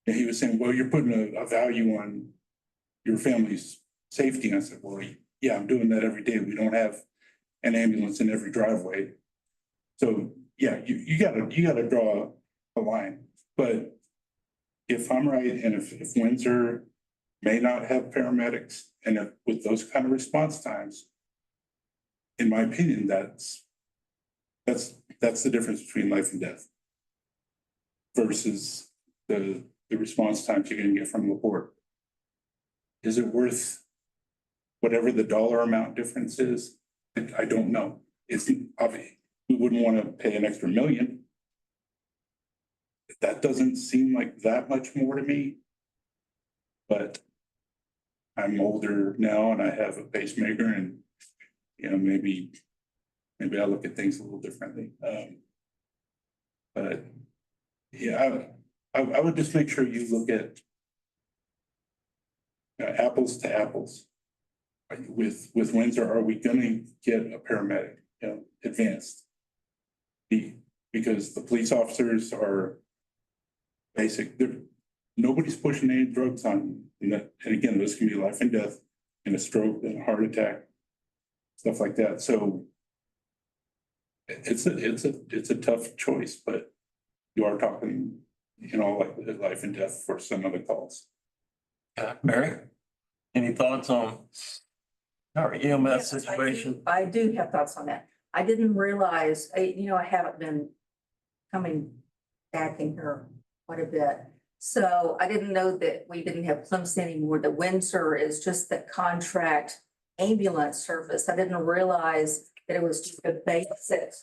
he was saying, well, you're putting a value on your family's safety. And I said, well, yeah, I'm doing that every day. We don't have an ambulance in every driveway. So yeah, you gotta draw a line. But if I'm right, and if Windsor may not have paramedics, and if with those kind of response times, in my opinion, that's the difference between life and death versus the response times you're gonna get from LaPorte. Is it worth whatever the dollar amount difference is? I don't know. It's obvious. we wouldn't want to pay an extra million. That doesn't seem like that much more to me. But I'm older now and I have a pacemaker and, maybe I look at things a little differently. But yeah, I would just make sure you look at apples to apples. With Windsor, are we gonna get a paramedic, advanced? Because the police officers are basic, nobody's pushing any drugs on you. And again, this can be life and death in a stroke and a heart attack, stuff like that. So it's a tough choice, but you are talking, like life and death for some of the calls. Mary, any thoughts on our EMS Yes, situation? I do have thoughts on that. I didn't realize, I haven't been coming back in here quite a bit. So I didn't know that we didn't have Clemson anymore. The Windsor is just the contract ambulance service. I didn't realize that it was just a basic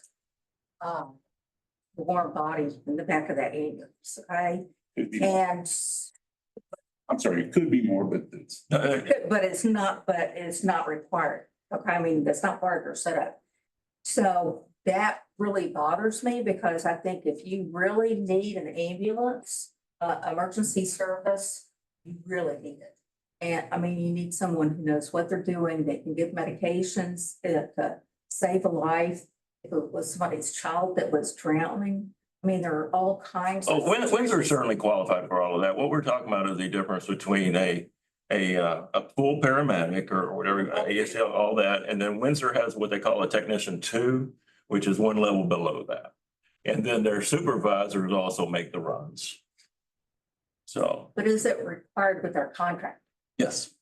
warm body in the back of that ambulance, okay? And I'm sorry, it could be more, but it's. but it's not required. Okay, I mean, that's not part of their setup. So that really bothers me because I think if you really need an ambulance, emergency service, you really need it. And I mean, you need someone who knows what they're doing. They can give medications to save a life. If it was somebody's child that was drowning, I mean, there are all kinds of. Oh, Windsor certainly qualified for all of that. What we're talking about is the difference between a full paramedic or whatever, ASL, all that. And then Windsor has what they call a technician 2, which is one level below that. And then their supervisors also make the runs. So. But is it required with our contract Yes.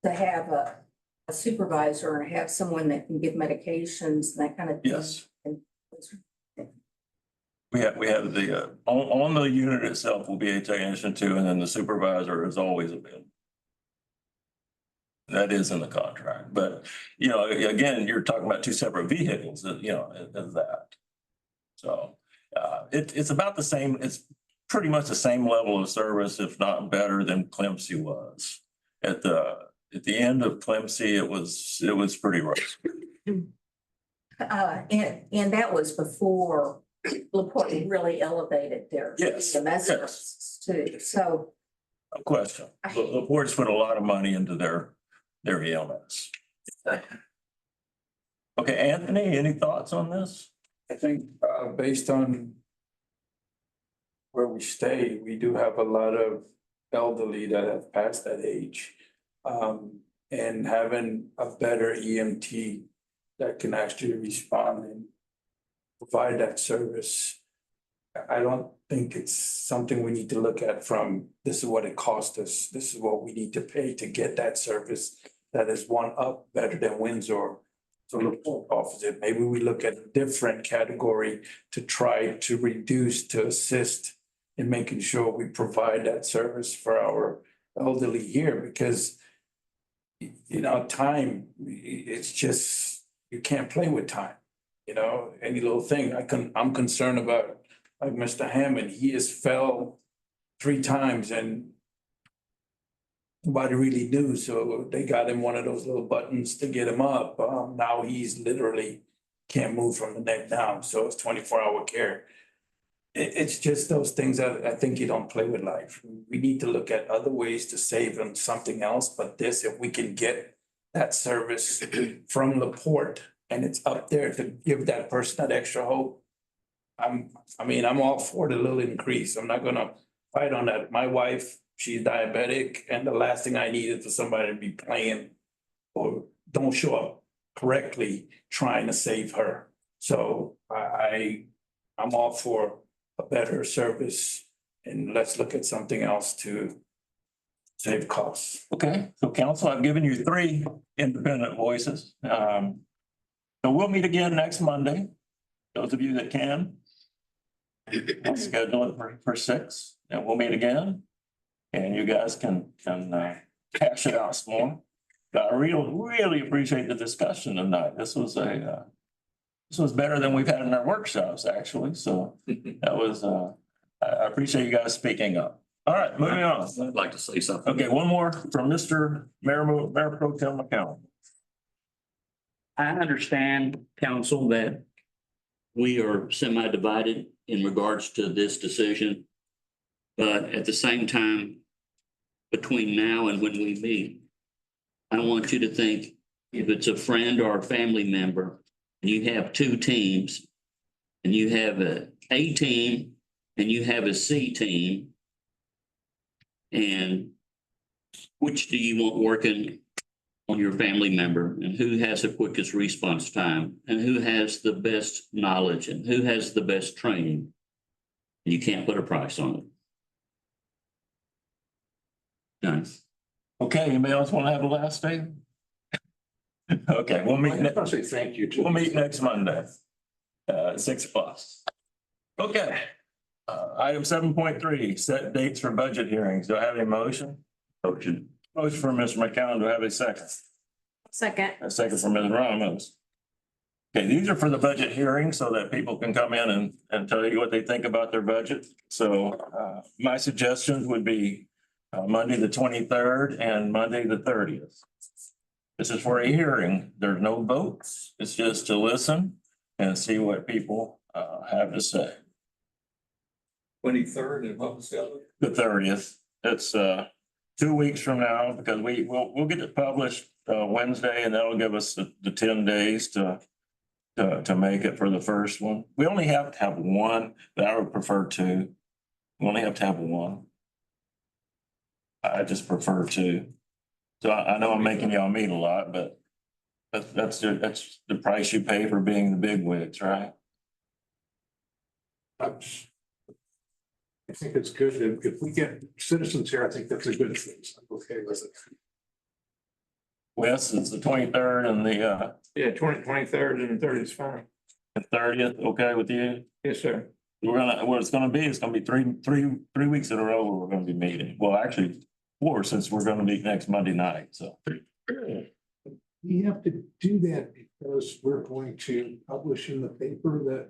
to have a supervisor and have someone that can give medications and that kind of thing? Yes. And- We have the, on the unit itself will be a technician 2, and then the supervisor is always available. That is in the contract, but, again, you're talking about 2 separate vehicles, as that. So, it's about the same, it's pretty much the same level of service, if not better than Clemson was. At the end of Clemson, it was pretty rough. And that was before LaPorte really elevated their. Yes, The messages too, so. No question. LaPorte's put a lot of money into their EMS. Okay, Anthony, any thoughts on this? I think, based on where we stay, we do have a lot of elderly that have passed that age. And having a better EMT that can actually respond and provide that service. I don't think it's something we need to look at from, this is what it cost us, this is what we need to pay to get that service that is one up better than Windsor. So LaPorte offers it. Maybe we look at a different category to try to reduce, to assist in making sure we provide that service for our elderly here, because time, it's just, you can't play with time. Any little thing, I'm concerned about, like Mr. Hammond, he has fell 3 times and nobody really knew, so they got him one of those little buttons to get him up. Now he's literally can't move from the neck down, so it's 24-hour care. It's just those things that I think you don't play with life. We need to look at other ways to save him something else, but this, if we can get that service from LaPorte and it's up there to give that person that extra hope, I'm all for the little increase. I'm not gonna fight on that. My wife, she's diabetic, and the last thing I need is for somebody to be playing or don't show up correctly trying to save her. So I'm all for a better service, and let's look at something else to save costs. Okay, so council, I've given you 3 independent voices. So we'll meet again next Monday. Those of you that can. I'll schedule it for 6, and we'll meet again. And you guys can hash it out some more. But I really appreciate the discussion tonight. This was a This was better than we've had in our workshops, actually, so that was, I appreciate you guys speaking up. All right, moving on. I'd like to say something. Okay, one more from Mr. Mayor Pro Tem McCown. I understand, council, that we are semi-divided in regards to this decision. But at the same time, between now and when we meet, I want you to think, if it's a friend or a family member, and you have two teams, and you have a team and you have a C team, and which do you want working on your family member, and who has the quickest response time, and who has the best knowledge, and who has the best training? You can't put a price on it. Done. Okay, anybody else want to have the last statement? Okay, we'll meet, I want to say thank you to. we'll meet next Monday, at 6 o'clock. Okay. Item 7.3, set dates for budget hearings. Do I have a motion? Motion. Motion from Mr. McCown. Do I have a second? Second. A second from Ms. Ramos. Okay, these are for the budget hearing so that people can come in and tell you what they think about their budget. So my suggestions would be Monday, the 23rd and Monday, the 30th. This is for a hearing. There's no votes. It's just to listen and see what people have to say. 23rd and what was the other? The 30th. It's 2 weeks from now because we'll get it published Wednesday and that'll give us the 10 days to make it for the first one. We only have to have one, but I would prefer two. We only have to have one. I just prefer two. So I know I'm making y'all meet a lot, but that's the price you pay for being the big wigs, right? I think it's good if we get citizens here, I think that's a good thing. I'm okay with it. Wes, it's the 23rd and the Yeah, 23rd and the 30th is fine. 30th, okay with you? Yes, sir. What it's gonna be three weeks in a row where we're gonna be meeting. Well, actually, 4 since we're gonna meet next Monday night, so. We have to do that because we're going to publish in the paper that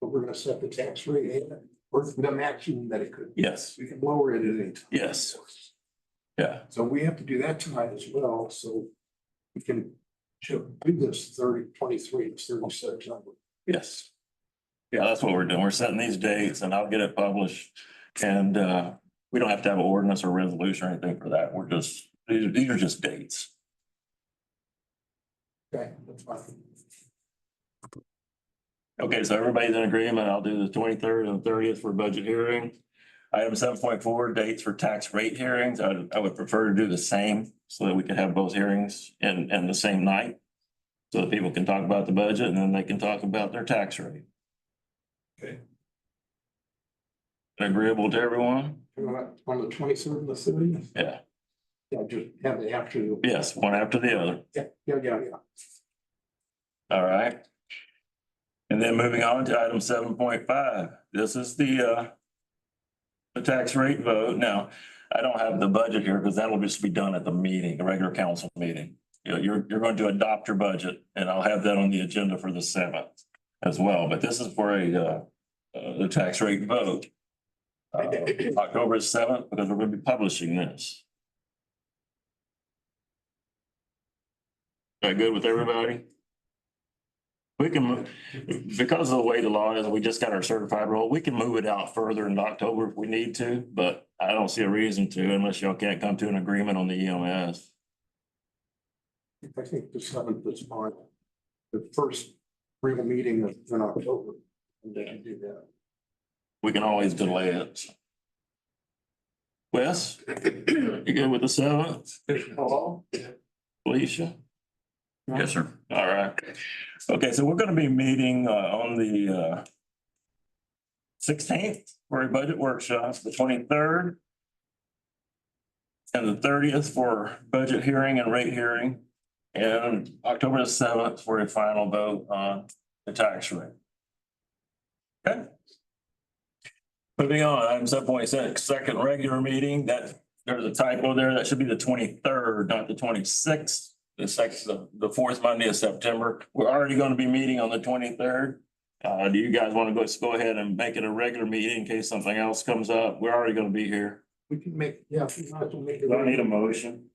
we're gonna set the tax rate at, or the maximum that it could. Yes, We can lower it at any time. yes. Yeah, So we have to do that tonight as well, so we can do this 23, 36 number. yes. Yeah, that's what we're doing. We're setting these dates and I'll get it published. And we don't have to have an ordinance or resolution or anything for that. We're just, these are just dates. Okay, that's fine. Okay, so everybody's in agreement. I'll do the 23rd and 30th for budget hearing. Item 7.4, dates for tax rate hearings. I would prefer to do the same so that we can have both hearings in the same night. So that people can talk about the budget and then they can talk about their tax rate. Okay. Agreeable to everyone? On the 23rd and the 30th? Yeah, Yeah, just have the afternoon. yes, one after the other. Yeah. All right. And then moving on to item 7.5. This is the tax rate vote. Now, I don't have the budget here because that'll just be done at the meeting, a regular council meeting. You know, you're going to adopt your budget and I'll have that on the agenda for the 7th as well. But this is for the tax rate vote. October 7th, because we're going to be publishing this. Is that good with everybody? We can, move because of the way the law is, we just got our certified roll. We can move it out further into October if we need to, but I don't see a reason to unless y'all can't come to an agreement on the EMS. I think the 7th is fine. The first real meeting in October. And then do that. We can always delay it. Wes, you good with the 7th? Hello? Felicia? Yes, sir. All right. Okay, so we're gonna be meeting on the 16th for a budget workshop, the 23rd. And the 30th for budget hearing and rate hearing. And October the 7th for a final vote on the tax rate. Okay. Moving on, item 7.6, second regular meeting, that there's a typo there. That should be the 23rd, not the 26th. the fourth Monday of September. We're already going to be meeting on the 23rd. Do you guys want to go ahead and make it a regular meeting in case something else comes up? We're already going to be here. We can make, yeah. we might as well make it- Do I need a motion?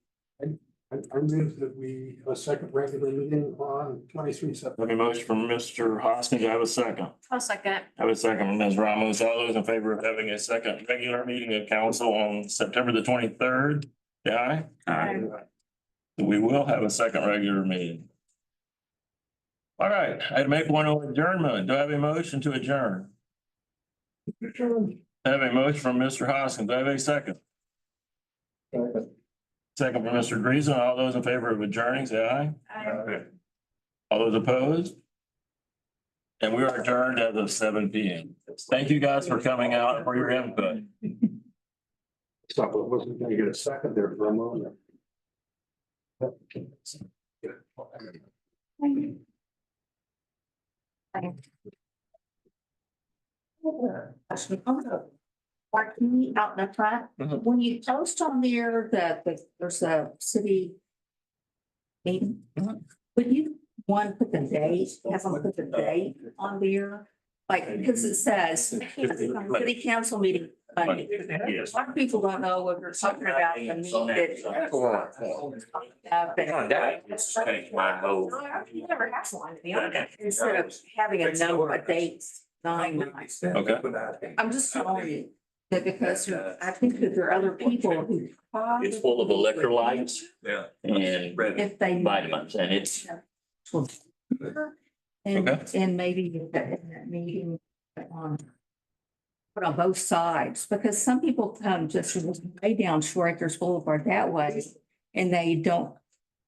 I move that we have a second regular meeting on 23 September. Let me motion from Mr. Hoskins. Do I have a second? I'll second. I have a second from Ms. Ramos. All those in favor of having a second regular meeting of council on September the 23rd? Yeah. Aye. We will have a second regular meeting. All right, I'd make one adjournment. Do I have a motion to adjourn? I have a motion from Mr. Hoskins. Do I have a second? Second from Mr. Greason. All those in favor of adjourning, say aye. Aye. All those opposed? And we are adjourned as of 7 p.m. Thank you guys for coming out and for your input. Stop, it wasn't gonna get a second there for a moment. Question on the parking out in the front, Mhm. when you post on there that there's a city meeting, would you want to put the date, have them put the date on there? Like, because it says city council meeting Monday. Yes. A lot of people don't know what we're talking about, the meeting that. You never have one, to be honest, instead of having a number, a date, 9/9. Okay. I'm just telling you that because I think that there are other people who. It's full of electrolytes Yeah. and If they. vitamins, and it's, And maybe in that meeting, put on both sides, because some people come just way down Shoreacres Boulevard that way, and they don't.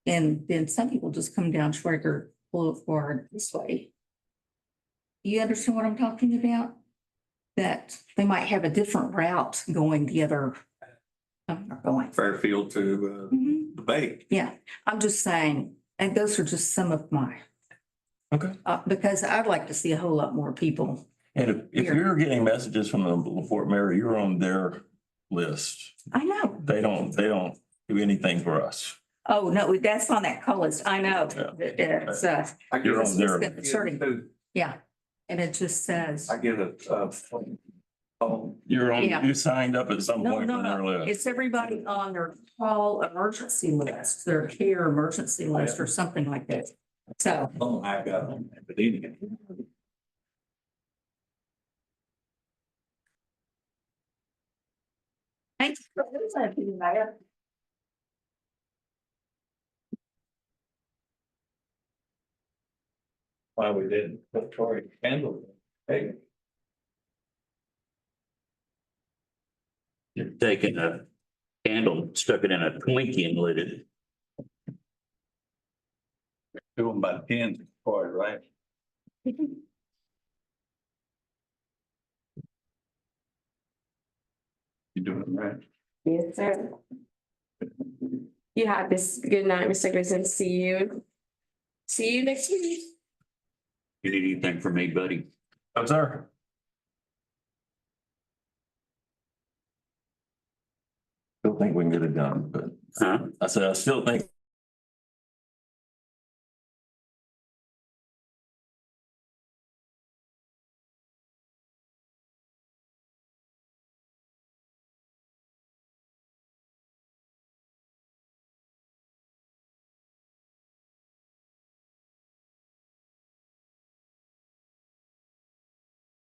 And then some people just come down Shoreacres Boulevard this way. You understand what I'm talking about? That they might have a different route going the other. Going. Fairfield to Mhm. the bay. Yeah, I'm just saying, and those are just some of my. Okay. Because I'd like to see a whole lot more people. And if you're getting messages from the Fort Mary, you're on their list. I know. They don't do anything for us. Oh, no, that's on that call list. I know. Yeah. It's, You're it's on their. concerning. Yeah, and it just says, I get a You're on, Yeah. you signed up at some no, point no, on their no, list. it's everybody on their call emergency list, their care emergency list or something like that. So, Oh, I got them. But anyway. thanks for listening, Maya. Why we didn't put Tori handle it. Hey. you're taking a candle, stuck it in a Twinkie and lit it. Do them by tens, Tori, right? You doing it right? Yes, sir. You have this. Good night, Mr. Grayson. See you. See you next week. You need anything from me, buddy? Oh, sir. Still think we can get it done, but Huh? I said, I still think